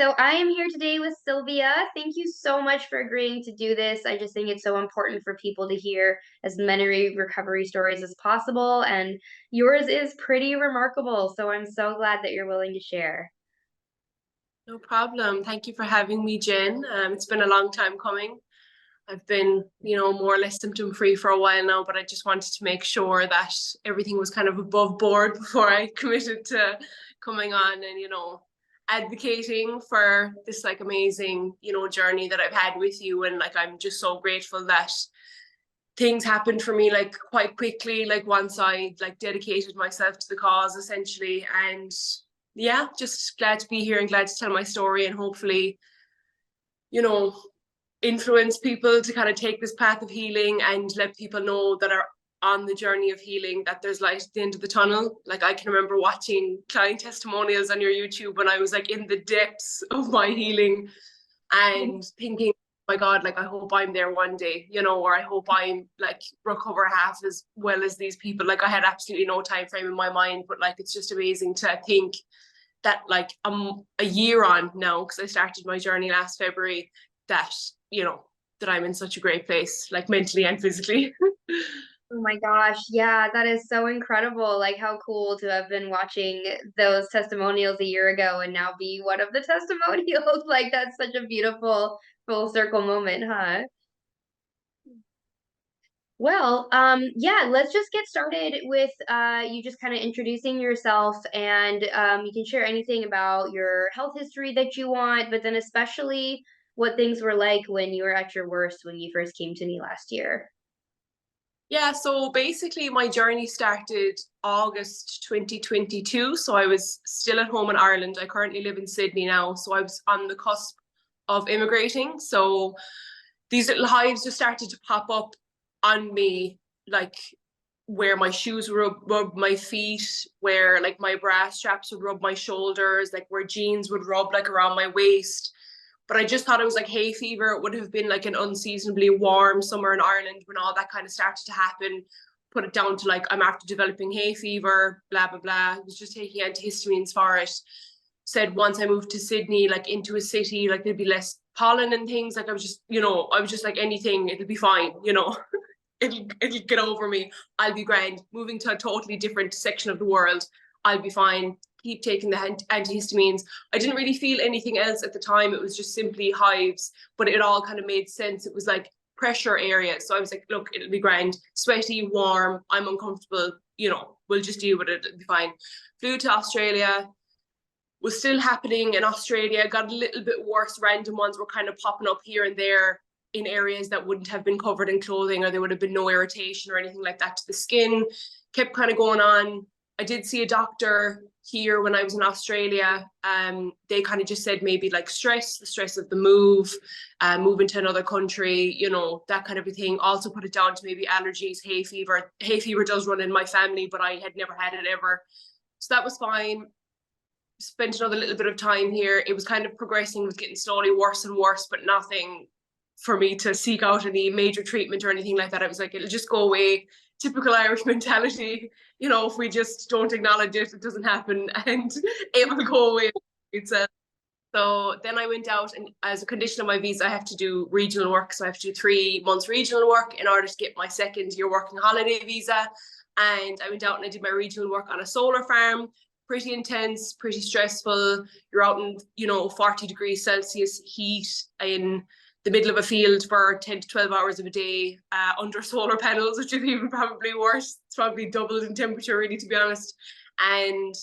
So I am here today with Sylvia. Thank you so much for agreeing to do this. I just think it's so important for people to hear as many recovery stories as possible, and yours is pretty remarkable. So I'm so glad that you're willing to share. No problem. Thank you for having me, Jen. It's been a long time coming. I've been, more or less symptom free for a while now, but I just wanted to make sure that everything was kind of above board before I committed to coming on and, advocating for this like amazing, journey that I've had with you. And like, I'm just so grateful that things happened for me like quite quickly, like once I like dedicated myself to the cause essentially. And yeah, just glad to be here and glad to tell my story and hopefully, you know, influence people to kind of take this path of healing and let people know that are on the journey of healing that there's light at the end of the tunnel. Like I can remember watching client testimonials on your YouTube when I was like in the depths of my healing and thinking, oh my God, like I hope I'm there one day, or I hope I'm like recover half as well as these people. Like I had absolutely no time frame in my mind, but like it's just amazing to think that like I'm a year on now because I started my journey last February that that I'm in such a great place, like mentally and physically. Oh my gosh, yeah, that is so incredible. Like, how cool to have been watching those testimonials a year ago and now be one of the testimonials. Like, that's such a beautiful full circle moment, huh? Well, yeah, let's just get started with you just kind of introducing yourself and you can share anything about your health history that you want, but then especially what things were like when you were at your worst when you first came to me last year. Yeah, so basically my journey started August 2022. So I was still at home in Ireland. I currently live in Sydney now. So I was on the cusp of immigrating. So these little hives just started to pop up on me, like where my shoes would rub my feet, where like my bra straps would rub my shoulders, like where jeans would rub like around my waist. But I just thought it was like hay fever. It would have been like an unseasonably warm summer in Ireland when all that kind of started to happen. Put it down to like I'm after developing hay fever, blah blah blah. I was just taking antihistamines for it. Said once I moved to Sydney, like into a city, like there'd be less pollen and things. Like I was just, I was just like anything, it'll be fine. It'll get over me. I'll be grand. Moving to a totally different section of the world, I'll be fine. Keep taking the antihistamines. I didn't really feel anything else at the time. It was just simply hives, but it all kind of made sense. It was like pressure area. So I was like, look, it'll be grand. Sweaty, warm, I'm uncomfortable, we'll just deal with it. It'll be fine. Flew to Australia, was still happening in Australia, got a little bit worse. Random ones were kind of popping up here and there in areas that wouldn't have been covered in clothing, or there would have been no irritation or anything like that to the skin. Kept kind of going on. I did see a doctor here when I was in Australia. They kind of just said maybe like the stress of the move, moving to another country, that kind of a thing. Also put it down to maybe allergies, hay fever. Hay fever does run in my family, but I had never had it ever. So that was fine. Spent another little bit of time here. It was kind of progressing, was getting slowly worse and worse, but nothing for me to seek out any major treatment or anything like that. I was like, it'll just go away. Typical Irish mentality. If we just don't acknowledge it, it doesn't happen and it will go away itself. So then I went out, and as a condition of my visa, I have to do regional work. So I have to do 3 months regional work in order to get my second year working holiday visa. And I went out and I did my regional work on a solar farm. Pretty intense, pretty stressful. You're out in, 40 degrees Celsius heat in the middle of a field for 10 to 12 hours of a day under solar panels, which is even probably worse. It's probably doubled in temperature, really, to be honest. And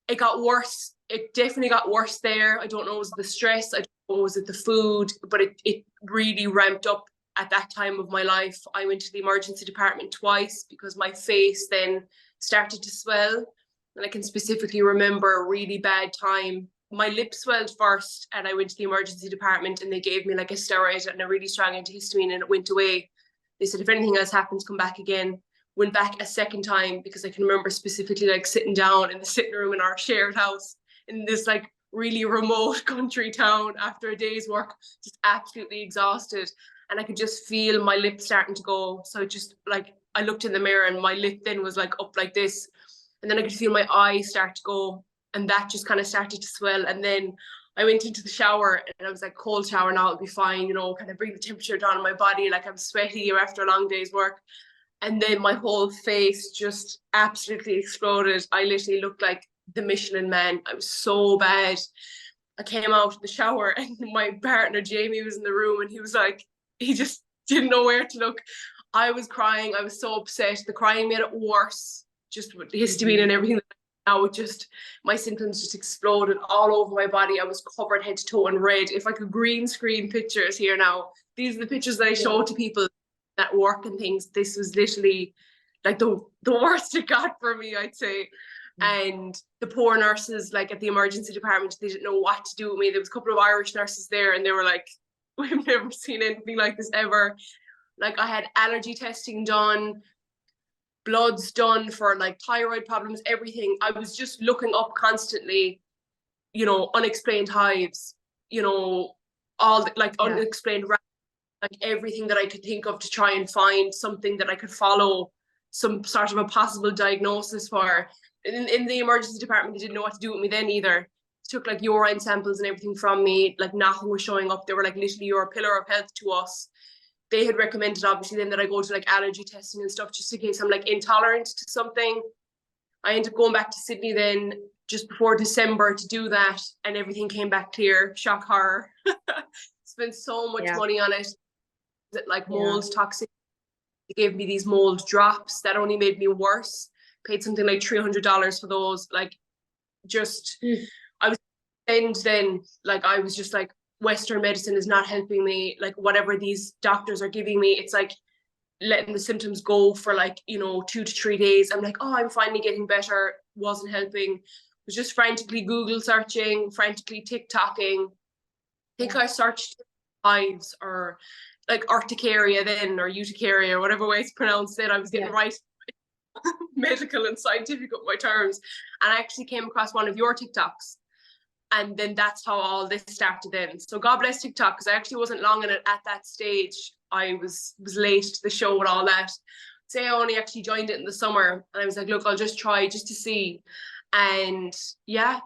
it got worse. It definitely got worse there. I don't know, was it the stress? I don't know, was it the food? But it really ramped up at that time of my life. I went to the emergency department twice because my face then started to swell. And I can specifically remember a really bad time. My lip swelled first, and I went to the emergency department and they gave me like a steroid and a really strong antihistamine, and it went away. They said, if anything else happens, come back again. Went back a second time because I can remember specifically like sitting down in the sitting room in our shared house in this like really remote country town after a day's work, just absolutely exhausted. And I could just feel my lip starting to go. So just like I looked in the mirror and my lip then was like up like this. And then I could feel my eyes start to go, and that just kind of started to swell. And then I went into the shower and I was like, cold shower now, it'll be fine, you know, kind of bring the temperature down in my body. Like I'm sweaty after a long day's work. And then my whole face just absolutely exploded. I literally looked like the Michelin Man. I was so bad. I came out of the shower and my partner Jamie was in the room and he was like, he just didn't know where to look. I was crying. I was so upset. The crying made it worse, just with histamine and everything. Now it just, my symptoms just exploded all over my body. I was covered head to toe in red. If I could green screen pictures here now, these are the pictures that I show to people at work and things. This was literally like the worst it got for me, I'd say. And the poor nurses, like at the emergency department, they didn't know what to do with me. There was a couple of Irish nurses there and they were like, we've never seen anything like this ever. Like I had allergy testing done, bloods done for like thyroid problems, everything. I was just looking up constantly, you know, unexplained hives, you know, all the, like unexplained, like everything that I could think of to try and find something that I could follow some sort of a possible diagnosis for. In the emergency department, they didn't know what to do with me then either. Took like urine samples and everything from me, like nothing was showing up. They were like, literally, you're a pillar of health to us. They had recommended obviously then that I go to like allergy testing and stuff just in case I'm like intolerant to something. I ended up going back to Sydney then just before December to do that and everything came back clear. Shock horror. Spent so much money on it. Like mold toxic. They gave me these mold drops that only made me worse. Paid something like $300 for those. Like just I was then like I was just like Western medicine is not helping me. Like whatever these doctors are giving me, it's like letting the symptoms go for like, you know, 2 to 3 days. I'm like, oh, I'm finally getting better. Wasn't helping. Was just frantically Google searching, frantically TikToking. I think I searched hives or like urticaria then or urticaria or whatever way it's pronounced it. I was getting right medical and scientific with my terms. And I actually came across one of your TikToks. And then that's how all this started then. So God bless TikTok, because I actually wasn't long in it at that stage. I was late to the show and all that. Say I only actually joined it in the summer. And I was like, look, I'll just try just to see. And yeah,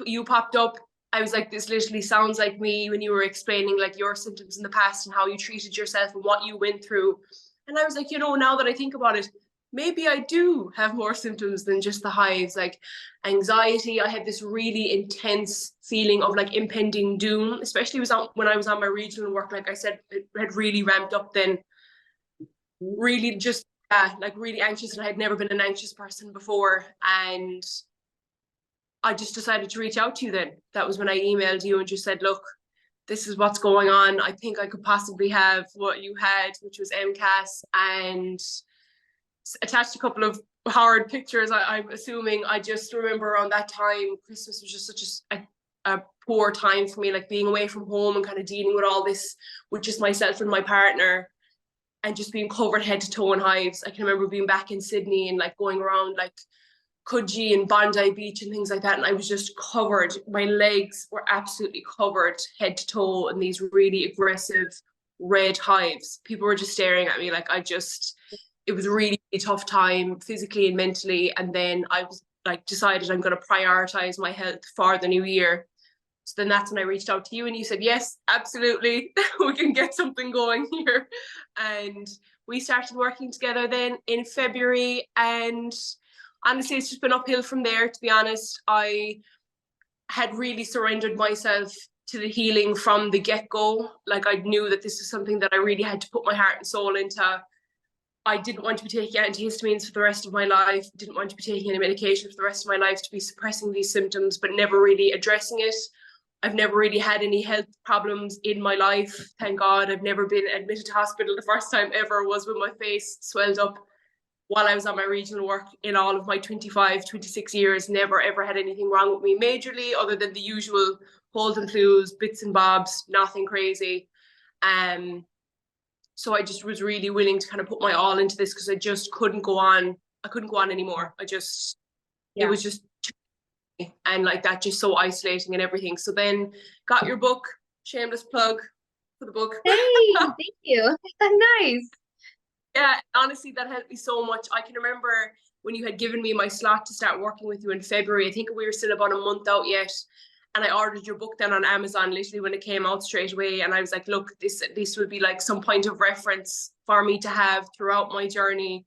you popped up. I was like, this literally sounds like me when you were explaining like your symptoms in the past and how you treated yourself and what you went through. And I was like, you know, now that I think about it, maybe I do have more symptoms than just the hives, like anxiety. I had this really intense feeling of like impending doom, especially when I was on my regional work. Like I said, it had really ramped up then. Really just like really anxious, and I had never been an anxious person before. And I just decided to reach out to you then. That was when I emailed you and just said, look, this is what's going on. I think I could possibly have what you had, which was MCAS, and attached a couple of hard pictures. I'm assuming. I just remember around that time, Christmas was just such a poor time for me, like being away from home and kind of dealing with all this with just myself and my partner and just being covered head to toe in hives. I can remember being back in Sydney and like going around like Coogee and Bondi Beach and things like that. And I was just covered. My legs were absolutely covered head to toe in these really aggressive red hives. People were just staring at me like it was really a tough time physically and mentally. And then I was like decided I'm going to prioritize my health for the new year. So then that's when I reached out to you and you said, yes, absolutely. We can get something going here. And we started working together then in February. And honestly, it's just been uphill from there, to be honest. I had really surrendered myself to the healing from the get-go. Like I knew that this was something that I really had to put my heart and soul into. I didn't want to be taking antihistamines for the rest of my life, didn't want to be taking any medication for the rest of my life, to be suppressing these symptoms, but never really addressing it. I've never really had any health problems in my life, thank God. I've never been admitted to hospital. The first time ever was when my face swelled up while I was on my regional work in all of my 25, 26 years. Never ever had anything wrong with me majorly other than the usual cold and flus, bits and bobs, nothing crazy. So I just was really willing to kind of put my all into this because I just couldn't go on. I couldn't go on anymore. It was just and like that, just so isolating and everything. So then got your book, shameless plug for the book. Hey, thank you. Nice. Yeah, honestly, that helped me so much. I can remember when you had given me my slot to start working with you in February. I think we were still about a month out yet. and I ordered your book then on Amazon literally when it came out straight away. And I was like, look, this would be like some point of reference for me to have throughout my journey.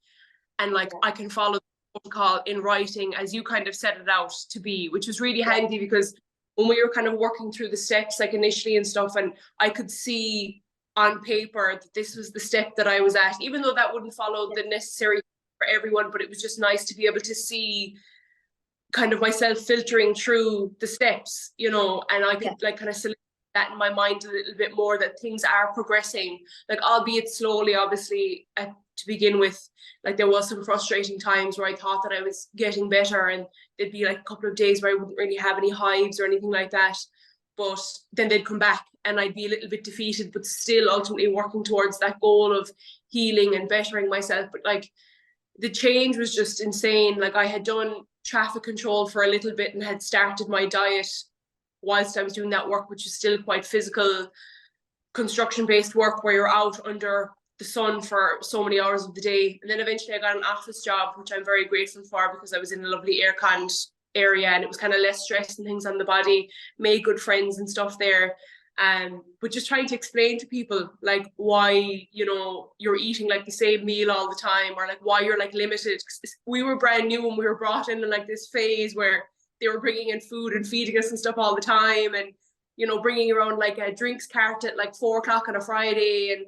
And like, I can follow the protocol in writing as you kind of set it out to be, which was really handy because when we were kind of working through the steps, like initially and stuff, and I could see on paper that this was the step that I was at, even though that wouldn't follow the necessary for everyone, but it was just nice to be able to see kind of myself filtering through the steps, you know, and I could like kind of select that in my mind a little bit more, that things are progressing, like albeit slowly, obviously, to begin with. Like there was some frustrating times where I thought that I was getting better, and there'd be like a couple of days where I wouldn't really have any hives or anything like that, but then they'd come back and I'd be a little bit defeated, but still ultimately working towards that goal of healing and bettering myself. But like the change was just insane. Like I had done traffic control for a little bit and had started my diet whilst I was doing that work, which is still quite physical, construction-based work where you're out under the sun for so many hours of the day. And then eventually I got an office job, which I'm very grateful for because I was in a lovely air-conned area and it was kind of less stress and things on the body, made good friends and stuff there. But just trying to explain to people like why, you know, you're eating like the same meal all the time, or like why you're like limited. We were brand new when we were brought in like this phase where they were bringing in food and feeding us and stuff all the time, and you know, bringing around like a drinks cart at like 4 o'clock on a Friday, and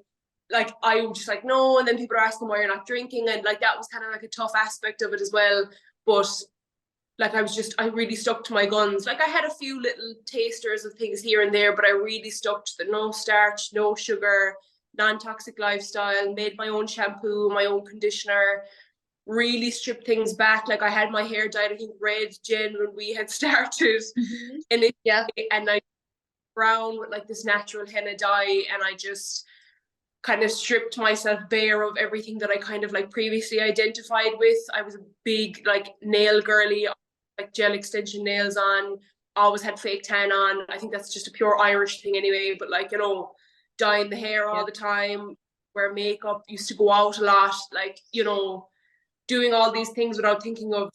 like I was just like no, and then people are asking why you're not drinking, and like that was kind of like a tough aspect of it as well. But like I really stuck to my guns. Like I had a few little tasters of things here and there, but I really stuck to the no starch, no sugar, non-toxic lifestyle, made my own shampoo, my own conditioner, really stripped things back. Like I had my hair dyed, I think red, Jen, when we had started. And I brown with like this natural henna dye, and I just kind of stripped myself bare of everything that I kind of like previously identified with. I was a big like nail girly, like gel extension nails on, always had fake tan on. I think that's just a pure Irish thing anyway, but like, you know, dyeing the hair all the time, wear makeup, used to go out a lot, like, you know, doing all these things without thinking of,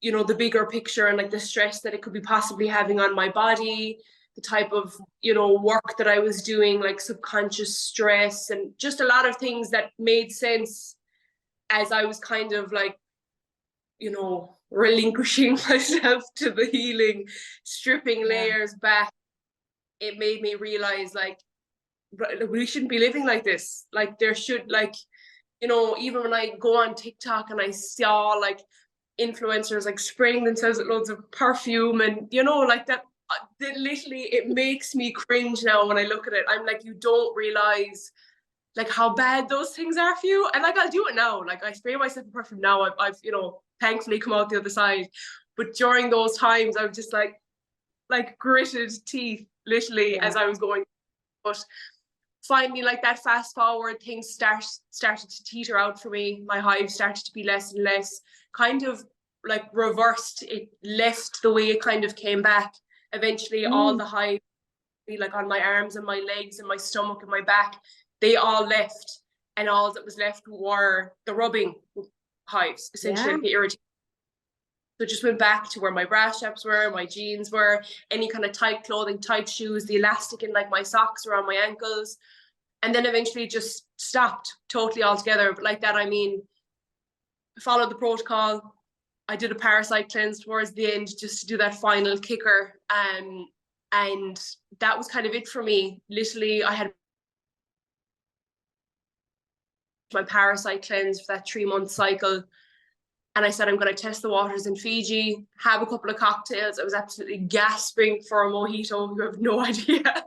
you know, the bigger picture and like the stress that it could be possibly having on my body, the type of, you know, work that I was doing, like subconscious stress, and just a lot of things that made sense as I was kind of like, you know, relinquishing myself to the healing, stripping layers back. It made me realize like we shouldn't be living like this. Like there should, like, you know, even when I go on TikTok and I saw like influencers like spraying themselves with loads of perfume, and you know, like that literally it makes me cringe now when I look at it. I'm like, you don't realize like how bad those things are for you. And like I'll do it now, like I spray myself with perfume now. I've you know, thankfully come out the other side, but during those times I was just like gritted teeth literally as I was going. But finally, like that fast forward, things started to teeter out for me. My hives started to be less and less, kind of like reversed. It left the way it kind of came back. Eventually all the hives, like on my arms and my legs and my stomach and my back, they all left, and all that was left were the rubbing hives, essentially the irritation. So it just went back to where my bra straps were, my jeans were, any kind of tight clothing, tight shoes, the elastic in like my socks around my ankles. And then eventually just stopped totally altogether. But like that, I mean, followed the protocol. I did a parasite cleanse towards the end just to do that final kicker. And that was kind of it for me. Literally, I had my parasite cleanse for that 3-month cycle. And I said, I'm going to test the waters in Fiji, have a couple of cocktails. I was absolutely gasping for a mojito. You have no idea.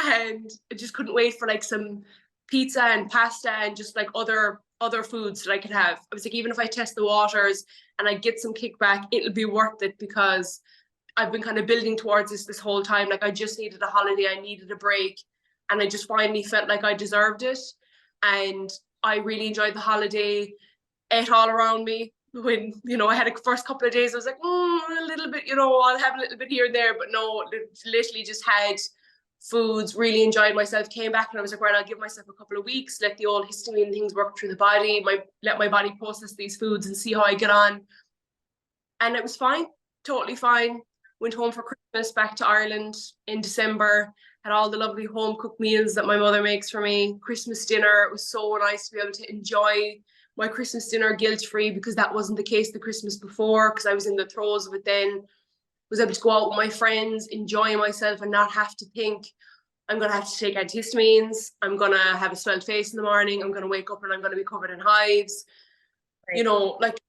And I just couldn't wait for like some pizza and pasta and just like other foods that I could have. I was like, even if I test the waters and I get some kickback, it'll be worth it, because I've been kind of building towards this whole time. Like I just needed a holiday. I needed a break. And I just finally felt like I deserved it. And I really enjoyed the holiday. Ate all around me. When, you know, I had a first couple of days, I was like, a little bit, you know, I'll have a little bit here and there, but no, literally just had foods, really enjoyed myself, came back and I was like, right, I'll give myself a couple of weeks, let the old histamine things work through the body, let my body process these foods and see how I get on. And it was fine, totally fine. Went home for Christmas back to Ireland in December, had all the lovely home cooked meals that my mother makes for me. Christmas dinner, it was so nice to be able to enjoy my Christmas dinner guilt free, because that wasn't the case the Christmas before, because I was in the throes of it then. Was able to go out with my friends, enjoy myself, and not have to think I'm going to have to take antihistamines. I'm going to have a swelled face in the morning. I'm going to wake up and I'm going to be covered in hives. You Right. know, like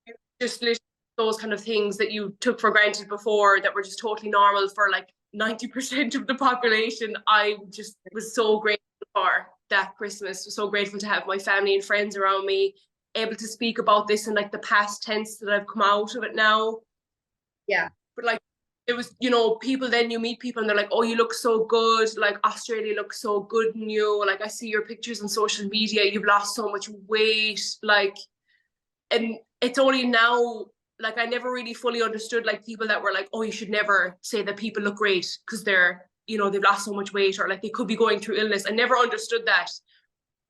just literally those kind of things that you took for granted before that were just totally normal for like 90% of the population. I just was so grateful for that Christmas. So grateful to have my family and friends around me, able to speak about this in like the past tense that I've come out of it now. Yeah. But like it was, you know, people, then you meet people and they're like, oh, you look so good. Like Australia looks so good in you. Like I see your pictures on social media. You've lost so much weight. Like, and it's only now, like I never really fully understood like people that were like, oh, you should never say that people look great because they're, you know, they've lost so much weight, or like they could be going through illness. I never understood that.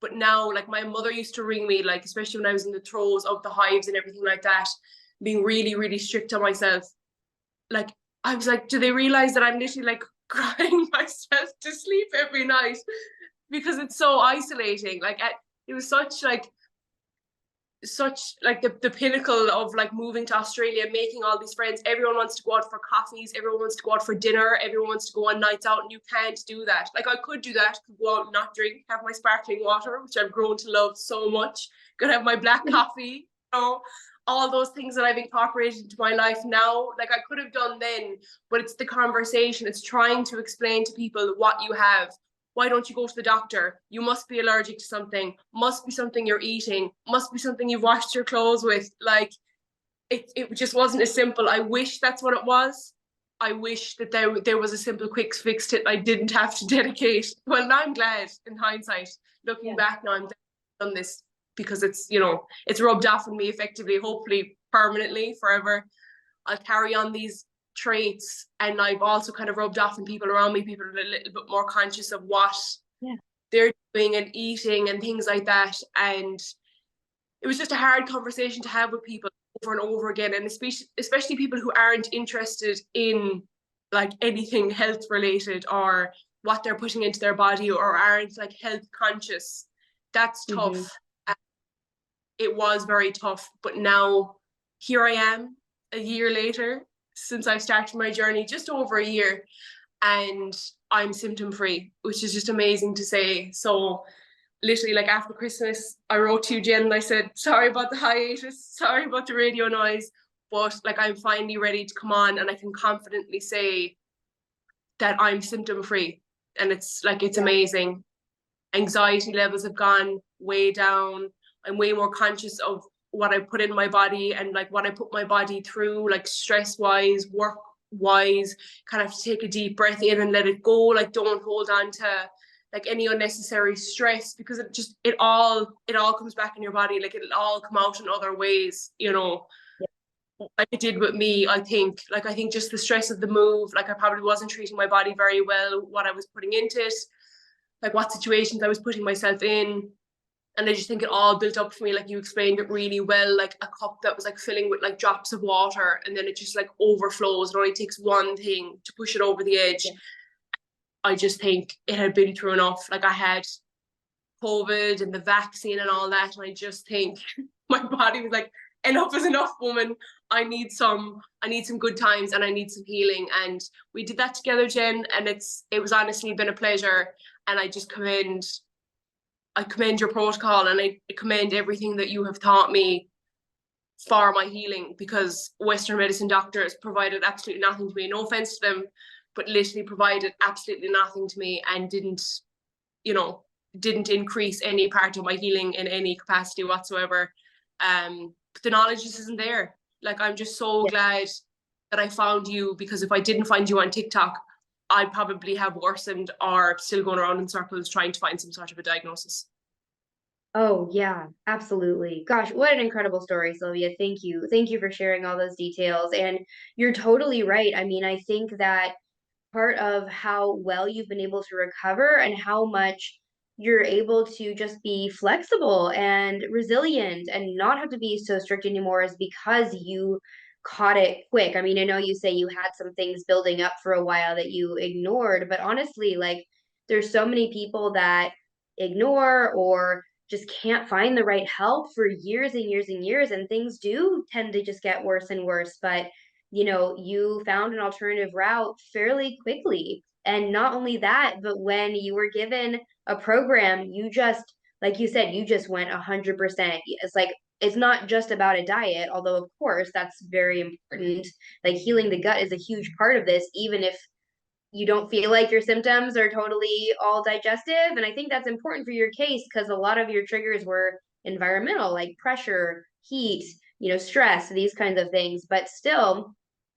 But now, like my mother used to ring me, like especially when I was in the throes of the hives and everything like that, being really, really strict on myself. Like I was like, do they realize that I'm literally like crying myself to sleep every night because it's so isolating? Like it was such like the pinnacle of like moving to Australia, making all these friends. Everyone wants to go out for coffees, everyone wants to go out for dinner, everyone wants to go on nights out, and you can't do that. Like I could do that, could go out and not drink, have my sparkling water, which I've grown to love so much, could have my black coffee, you know, all those things that I've incorporated into my life now. Like I could have done then, but it's the conversation, it's trying to explain to people what you have. Why don't you go to the doctor? You must be allergic to something, must be something you're eating, must be something you've washed your clothes with. Like it just wasn't as simple. I wish that's what it was. I wish that there was a simple quick fix to it. I didn't have to dedicate. Well, now I'm glad in hindsight, looking Yeah. back now, I'm done this because it's, you know, it's rubbed off on me effectively, hopefully permanently, forever. I'll carry on these traits, and I've also kind of rubbed off on people around me. People are a little bit more conscious of what Yeah. they're doing and eating and things like that. And it was just a hard conversation to have with people over and over again, and especially people who aren't interested in like anything health related or what they're putting into their body, or aren't like health conscious. That's Mm-hmm. tough. It was very tough, but now here I am a year later since I started my journey, just over a year, and I'm symptom free, which is just amazing to say. So literally like after Christmas, I wrote to you, Jen, and I said, sorry about the hiatus, sorry about the radio noise, but like I'm finally ready to come on, and I can confidently say that I'm symptom free. And it's like, it's Yeah. amazing. Anxiety levels have gone way down. I'm way more conscious of what I put in my body and like what I put my body through, like stress wise, work wise. Kind of have to take a deep breath in and let it go. Like don't hold on to like any unnecessary stress, because it all comes back in your body. Like it'll all come out in other ways, you know, like it did with me. I think just the stress of the move, like I probably wasn't treating my body very well, what I was putting into it, like what situations I was putting myself in. And I just think it all built up for me, like you explained it really well, like a cup that was like filling with like drops of water, and then it just like overflows. It only takes one thing to push it over the edge. Yeah. I just think it had been through enough. Like I had COVID and the vaccine and all that, and I just think my body was like, enough is enough, woman. I need some good times, and I need some healing. And we did that together, Jen, and it was honestly been a pleasure. And I commend your protocol, and I commend everything that you have taught me for my healing, because Western medicine doctors provided absolutely nothing to me. No offense to them, but literally provided absolutely nothing to me, and you know, didn't increase any part of my healing in any capacity whatsoever. But the knowledge just isn't there. Like I'm just so Yeah. glad that I found you, because if I didn't find you on TikTok, I'd probably have worsened or still going around in circles trying to find some sort of a diagnosis. Oh, yeah, absolutely. Gosh, what an incredible story, Sylvia. Thank you. Thank you for sharing all those details. And you're totally right. I mean, I think that part of how well you've been able to recover and how much you're able to just be flexible and resilient and not have to be so strict anymore is because you caught it quick. I mean, I know you say you had some things building up for a while that you ignored, but honestly, like there's so many people that ignore or just can't find the right help for years and years and years, and things do tend to just get worse and worse. But you found an alternative route fairly quickly. And not only that, but when you were given a program, you just, like you said, you just went 100%. It's like it's not just about a diet, although of course that's very important. Like healing the gut is a huge part of this, even if you don't feel like your symptoms are totally all digestive. And I think that's important for your case because a lot of your triggers were environmental, like pressure, heat, stress, these kinds of things. But still,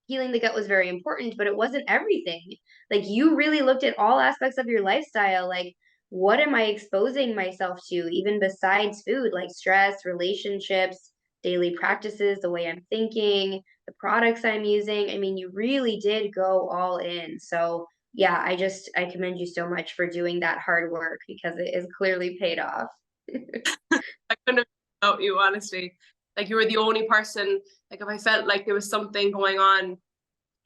healing the gut was very important, but it wasn't everything. Like you really looked at all aspects of your lifestyle. Like, what am I exposing myself to, even besides food, like stress, relationships, daily practices, the way I'm thinking, the products I'm using. I mean, you really did go all in. So, yeah, I commend you so much for doing that hard work because it is clearly paid off. I couldn't have without you, honestly. Like you were the only person, like if I felt like there was something going on,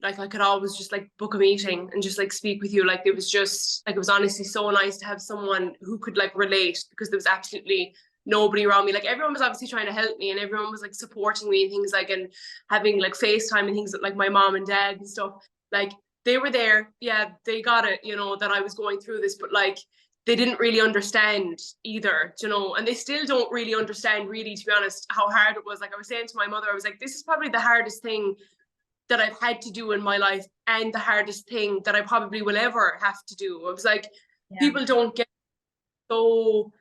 like I could always just like book a meeting and just like speak with you. Like it was just like it was honestly so nice to have someone who could like relate because there was absolutely nobody around me. Like everyone was obviously trying to help me and everyone was like supporting me and things like and having like FaceTime and things that like my mom and dad and stuff. Like they were there. Yeah, they got it, that I was going through this, but like they didn't really understand either, and they still don't really understand really, to be honest, how hard it was. Like I was saying to my mother, I was like, this is probably the hardest thing that I've had to do in my life and the hardest thing that I probably will ever have to do. I was like, Yeah. people don't get so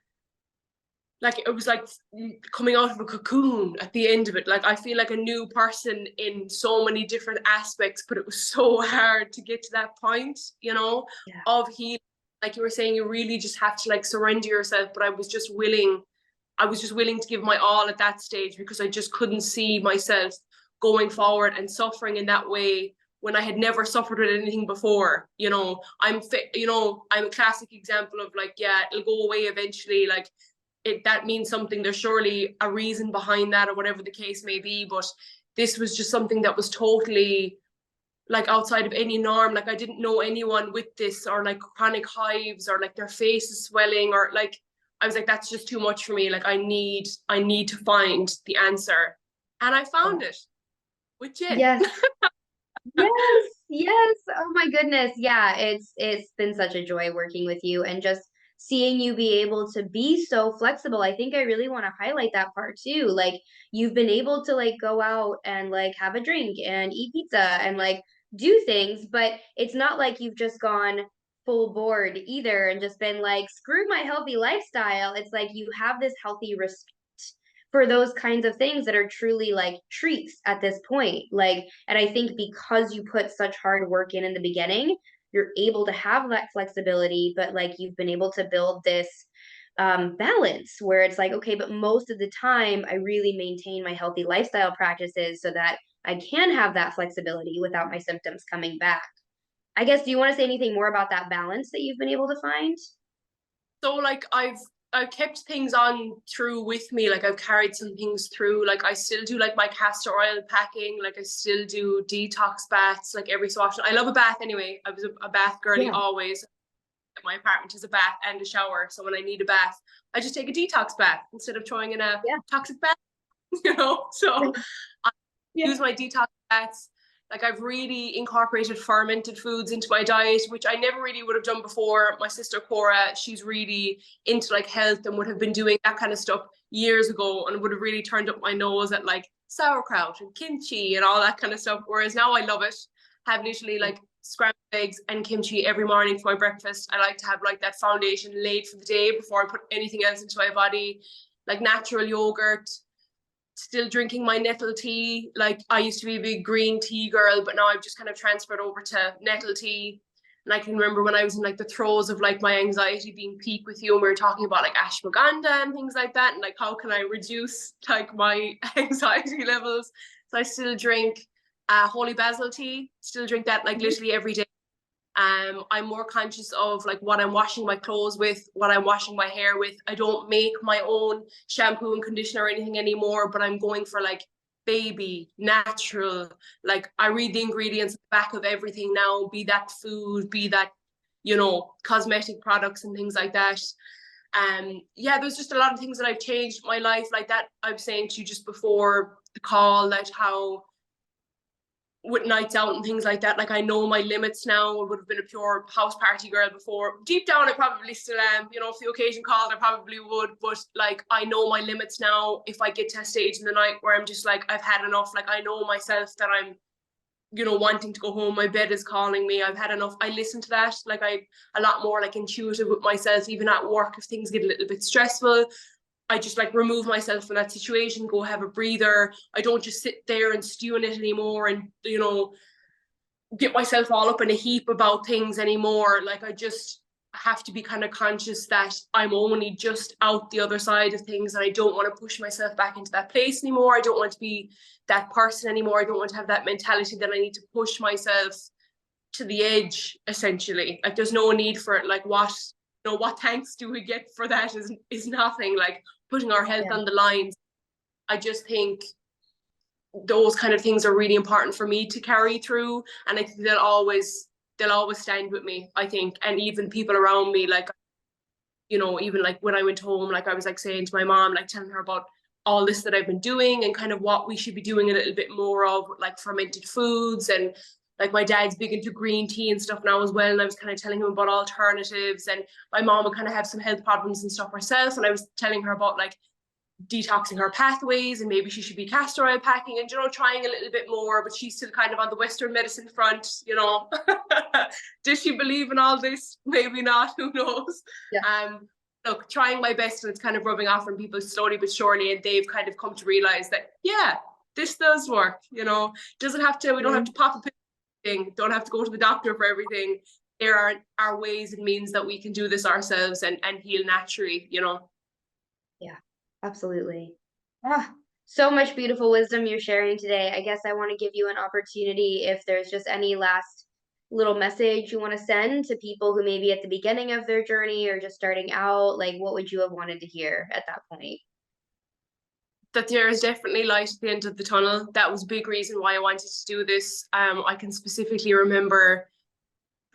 like it was like coming out of a cocoon at the end of it. Like I feel like a new person in so many different aspects, but it was so hard to get to that point, Yeah. of healing. Like you were saying, you really just have to like surrender yourself. But I was just willing to give my all at that stage because I just couldn't see myself going forward and suffering in that way when I had never suffered with anything before. I'm fit, I'm a classic example of like, yeah, it'll go away eventually. Like that means something. There's surely a reason behind that or whatever the case may be. But this was just something that was totally like outside of any norm. Like I didn't know anyone with this or like chronic hives or like their face is swelling or like I was like, that's just too much for me. Like I need to find the answer. And I found it with gin. Yes. Yes, yes. Oh my goodness. Yeah, it's been such a joy working with you and just seeing you be able to be so flexible. I think I really want to highlight that part too. Like you've been able to like go out and like have a drink and eat pizza and like do things, but it's not like you've just gone full board either and just been like screw my healthy lifestyle. It's like you have this healthy respect for those kinds of things that are truly like treats at this point. Like, and I think because you put such hard work in the beginning, you're able to have that flexibility, but like you've been able to build this balance where it's like, okay, but most of the time I really maintain my healthy lifestyle practices so that I can have that flexibility without my symptoms coming back. I guess, do you want to say anything more about that balance that you've been able to find? So like I've kept things on through with me. Like I've carried some things through. Like I still do like my castor oil packing. Like I still do detox baths like every so often. I love a bath anyway. I was a bath girly Yeah. always. My apartment has a bath and a shower. So when I need a bath, I just take a detox bath instead of throwing in a Yeah. toxic bath, So I Yeah. use my detox baths. Like I've really incorporated fermented foods into my diet, which I never really would have done before. My sister Cora, she's really into like health and would have been doing that kind of stuff years ago and would have really turned up my nose at like sauerkraut and kimchi and all that kind of stuff. Whereas now I love it. Have literally like scrambled eggs and kimchi every morning for my breakfast. I like to have like that foundation laid for the day before I put anything else into my body, like natural yogurt, still drinking my nettle tea. Like I used to be a big green tea girl, but now I've just kind of transferred over to nettle tea. And I can remember when I was in like the throes of like my anxiety being peak with you, and we were talking about like ashwagandha and things like that, and like how can I reduce like my anxiety levels. So I still drink holy basil tea, still drink that like literally every day. I'm more conscious of like what I'm washing my clothes with, what I'm washing my hair with. I don't make my own shampoo and conditioner or anything anymore, but I'm going for like baby, natural. Like I read the ingredients at the back of everything now, be that food, be that, you know, cosmetic products and things like that. Yeah, there's just a lot of things that I've changed in my life, like that I was saying to you just before the call, that how with nights out and things like that, like I know my limits now. I would have been a pure house party girl before. Deep down, I probably still am. You know, if the occasion called, I probably would. But like, I know my limits now. If I get to a stage in the night where I'm just like, I've had enough, like I know myself that I'm, you know, wanting to go home. My bed is calling me. I've had enough. I listen to that. Like I, a lot more like intuitive with myself, even at work, if things get a little bit stressful. I just like remove myself from that situation, go have a breather. I don't just sit there and stew in it anymore and, you know, get myself all up in a heap about things anymore. Like I just have to be kind of conscious that I'm only just out the other side of things, and I don't want to push myself back into that place anymore. I don't want to be that person anymore. I don't want to have that mentality that I need to push myself to the edge, essentially. Like there's no need for it. Like what, you know, what thanks do we get for that is nothing. Like putting our health Yeah. on the line. I just think those kind of things are really important for me to carry through, and I think they'll always stand with me, I think. And even people around me, like, you know, even like when I went home, like I was like saying to my mom, like telling her about all this that I've been doing and kind of what we should be doing a little bit more of, like fermented foods. And like my dad's big into green tea and stuff now as well, and I was kind of telling him about alternatives. And my mom would kind of have some health problems and stuff herself, and I was telling her about like detoxing her pathways, and maybe she should be castor oil packing and, you know, trying a little bit more. But she's still kind of on the Western medicine front, you know. Does she believe in all this? Maybe not, who knows. Yeah. Look, trying my best, and it's kind of rubbing off on people slowly but surely, and they've kind of come to realize that, yeah, this does work, you know. Doesn't have to, we don't have to pop a pill, don't have to go to the doctor for everything. There are ways and means that we can do this ourselves and heal naturally, you know. Yeah, absolutely. Ah, so much beautiful wisdom you're sharing today. I guess I want to give you an opportunity if there's just any last little message you want to send to people who maybe at the beginning of their journey or just starting out, like what would you have wanted to hear at that point? That there is definitely light at the end of the tunnel. That was a big reason why I wanted to do this. I can specifically remember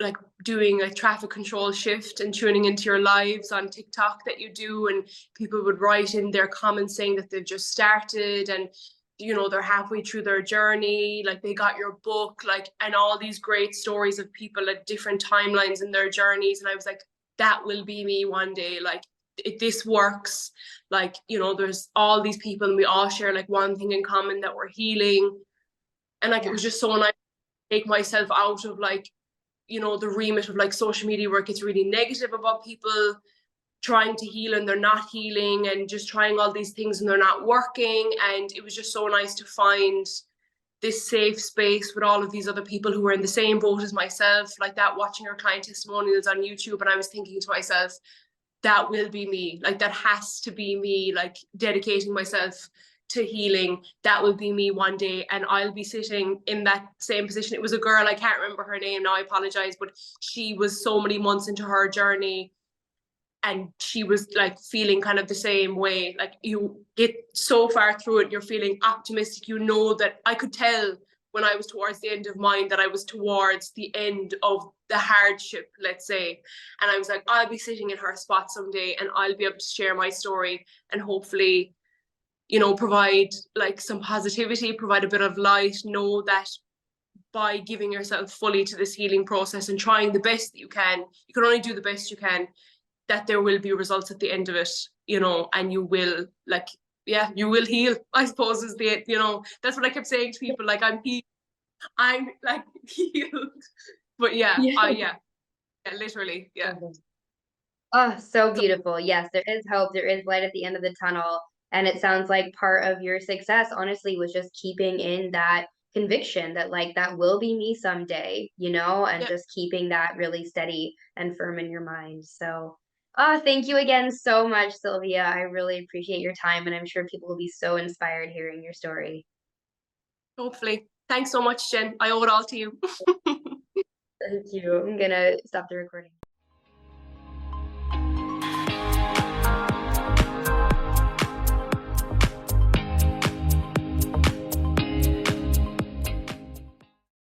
like doing a traffic control shift and tuning into your lives on TikTok that you do, and people would write in their comments saying that they've just started, and, you know, they're halfway through their journey, like they got your book, like, and all these great stories of people at different timelines in their journeys. And I was like, that will be me one day. Like this works. Like, you know, there's all these people and we all share like one thing in common, that we're healing. And like it Yeah. was just so nice to take myself out of like, you know, the remit of like social media where it gets really negative about people trying to heal and they're not healing, and just trying all these things and they're not working. And it was just so nice to find this safe space with all of these other people who were in the same boat as myself, like that, watching our client testimonials on YouTube. And I was thinking to myself, that will be me. Like that has to be me, like dedicating myself to healing. That will be me one day, and I'll be sitting in that same position. It was a girl, I can't remember her name now, I apologize, but she was so many months into her journey, and she was like feeling kind of the same way. Like you get so far through it, you're feeling optimistic, you know. That I could tell when I was towards the end of mine that I was towards the end of the hardship, let's say. And I was like, I'll be sitting in her spot someday, and I'll be able to share my story and hopefully, you know, provide like some positivity, provide a bit of light. Know that by giving yourself fully to this healing process and trying the best that you can only do the best you can, that there will be results at the end of it, you know. And you will, like, yeah, you will heal, I suppose, is the, you know, that's what I kept saying to people, like, I'm healed, I'm like healed. But yeah, Yeah. yeah, literally, yeah. Oh, so So beautiful. Yes, there is hope. There is light at the end of the tunnel. And it sounds like part of your success, honestly, was just keeping in that conviction that, like, that will be me someday, and yeah, just keeping that really steady and firm in your mind. So, thank you again so much, Sylvia. I really appreciate your time. And I'm sure people will be so inspired hearing your story. hopefully. Thanks so much, Jen. I owe it all to you. Thank you. I'm going to stop the recording.